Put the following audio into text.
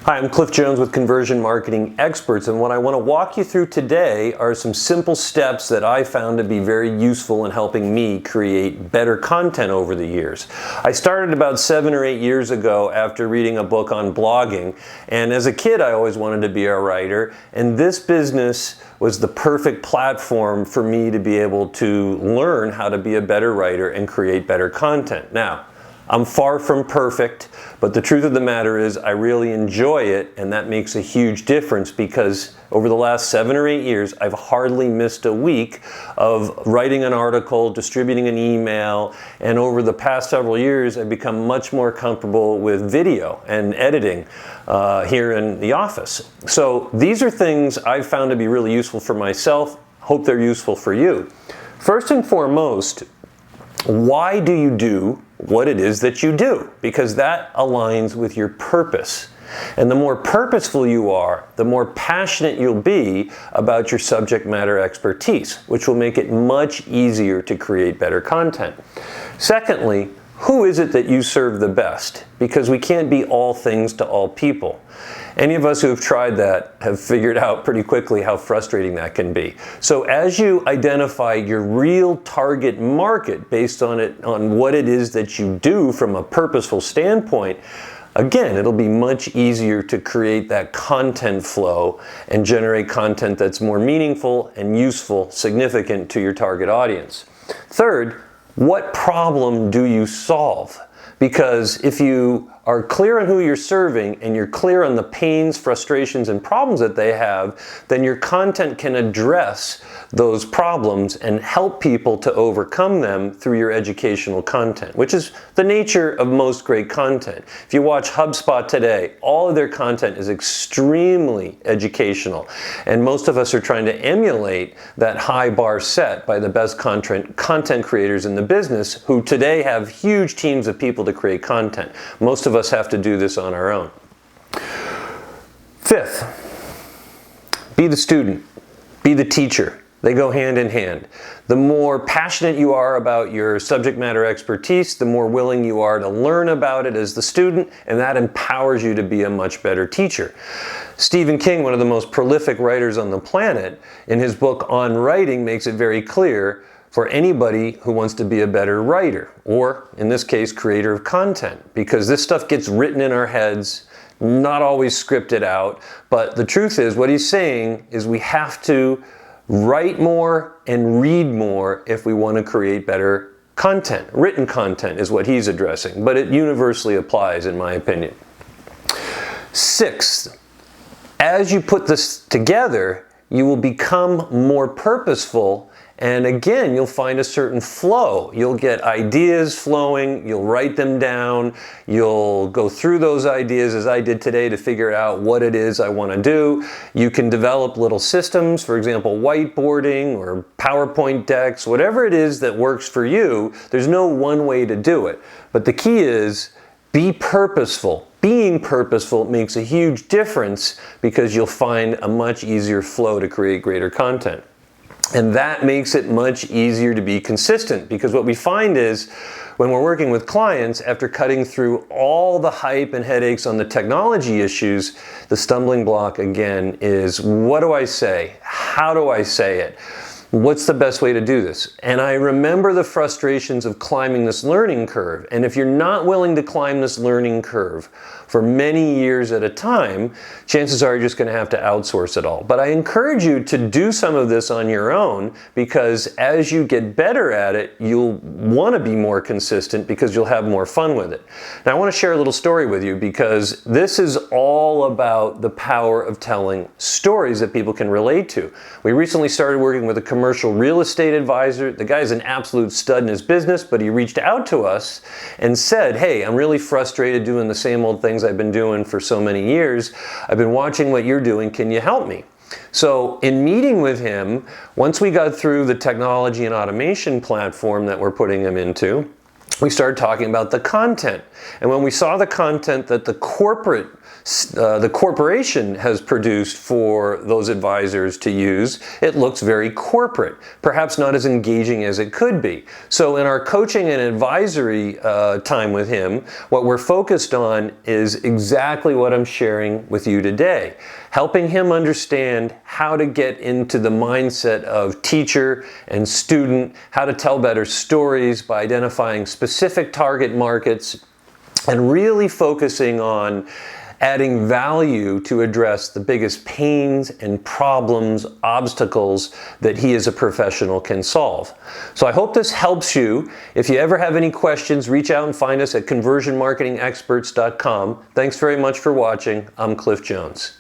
Hi, I'm Cliff Jones with Conversion Marketing Experts, and what I want to walk you through today are some simple steps that I found to be very useful in helping me create better content over the years. I started about 7 or 8 years ago after reading a book on blogging, and as a kid I always wanted to be a writer, and this business was the perfect platform for me to be able to learn how to be a better writer and create better content. Now, I'm far from perfect, but the truth of the matter is I really enjoy it, and that makes a huge difference because over the last 7 or 8 years, I've hardly missed a week of writing an article, distributing an email, and over the past several years, I've become much more comfortable with video and editing here in the office. So these are things I've found to be really useful for myself. Hope they're useful for you. First and foremost, why do you do what it is that you do? Because that aligns with your purpose. And the more purposeful you are, the more passionate you'll be about your subject matter expertise, which will make it much easier to create better content. Secondly, who is it that you serve the best? Because we can't be all things to all people. Any of us who have tried that have figured out pretty quickly how frustrating that can be. So as you identify your real target market based on what it is that you do from a purposeful standpoint, again, it'll be much easier to create that content flow and generate content that's more meaningful and useful, significant to your target audience. Third, what problem do you solve? Because if you are clear on who you're serving and you're clear on the pains, frustrations, and problems that they have, then your content can address those problems and help people to overcome them through your educational content, which is the nature of most great content. If you watch HubSpot today, all of their content is extremely educational, and most of us are trying to emulate that high bar set by the best content creators in the business who today have huge teams of people to create content. Most of us have to do this on our own. Fifth, be the student, be the teacher. They go hand in hand. The more passionate you are about your subject matter expertise, the more willing you are to learn about it as the student, and that empowers you to be a much better teacher. Stephen King, one of the most prolific writers on the planet, in his book On Writing makes it very clear for anybody who wants to be a better writer, or in this case, creator of content, because this stuff gets written in our heads, not always scripted out, but the truth is, what he's saying is we have to write more and read more if we want to create better content. Written content is what he's addressing, but it universally applies in my opinion. Sixth, as you put this together, you will become more purposeful, and again, you'll find a certain flow. You'll get ideas flowing, you'll write them down, you'll go through those ideas as I did today to figure out what it is I want to do. You can develop little systems, for example, whiteboarding or PowerPoint decks, whatever it is that works for you. There's no one way to do it. But the key is be purposeful. Being purposeful makes a huge difference because you'll find a much easier flow to create greater content. And that makes it much easier to be consistent, because what we find is when we're working with clients, after cutting through all the hype and headaches on the technology issues, the stumbling block again is, what do I say? How do I say it? What's the best way to do this? And I remember the frustrations of climbing this learning curve. And if you're not willing to climb this learning curve for many years at a time, chances are you're just going to have to outsource it all. But I encourage you to do some of this on your own, because as you get better at it, you'll want to be more consistent because you'll have more fun with it. Now I want to share a little story with you, because this is all about the power of telling stories that people can relate to. We recently started working with a commercial real estate advisor. The guy's an absolute stud in his business, but he reached out to us and said, hey, I'm really frustrated doing the same old things I've been doing for so many years. I've been watching what you're doing. Can you help me? So in meeting with him, once we got through the technology and automation platform that we're putting him into, we started talking about the content. And when we saw the content that the corporate the corporation has produced for those advisors to use, it looks very corporate, perhaps not as engaging as it could be. So in our coaching and advisory time with him, what we're focused on is exactly what I'm sharing with you today, helping him understand how to get into the mindset of teacher and student, how to tell better stories by identifying specific target markets, and really focusing on adding value to address the biggest pains and problems, obstacles that he as a professional can solve. So I hope this helps you. If you ever have any questions, reach out and find us at conversionmarketingexperts.com. Thanks very much for watching. I'm Cliff Jones.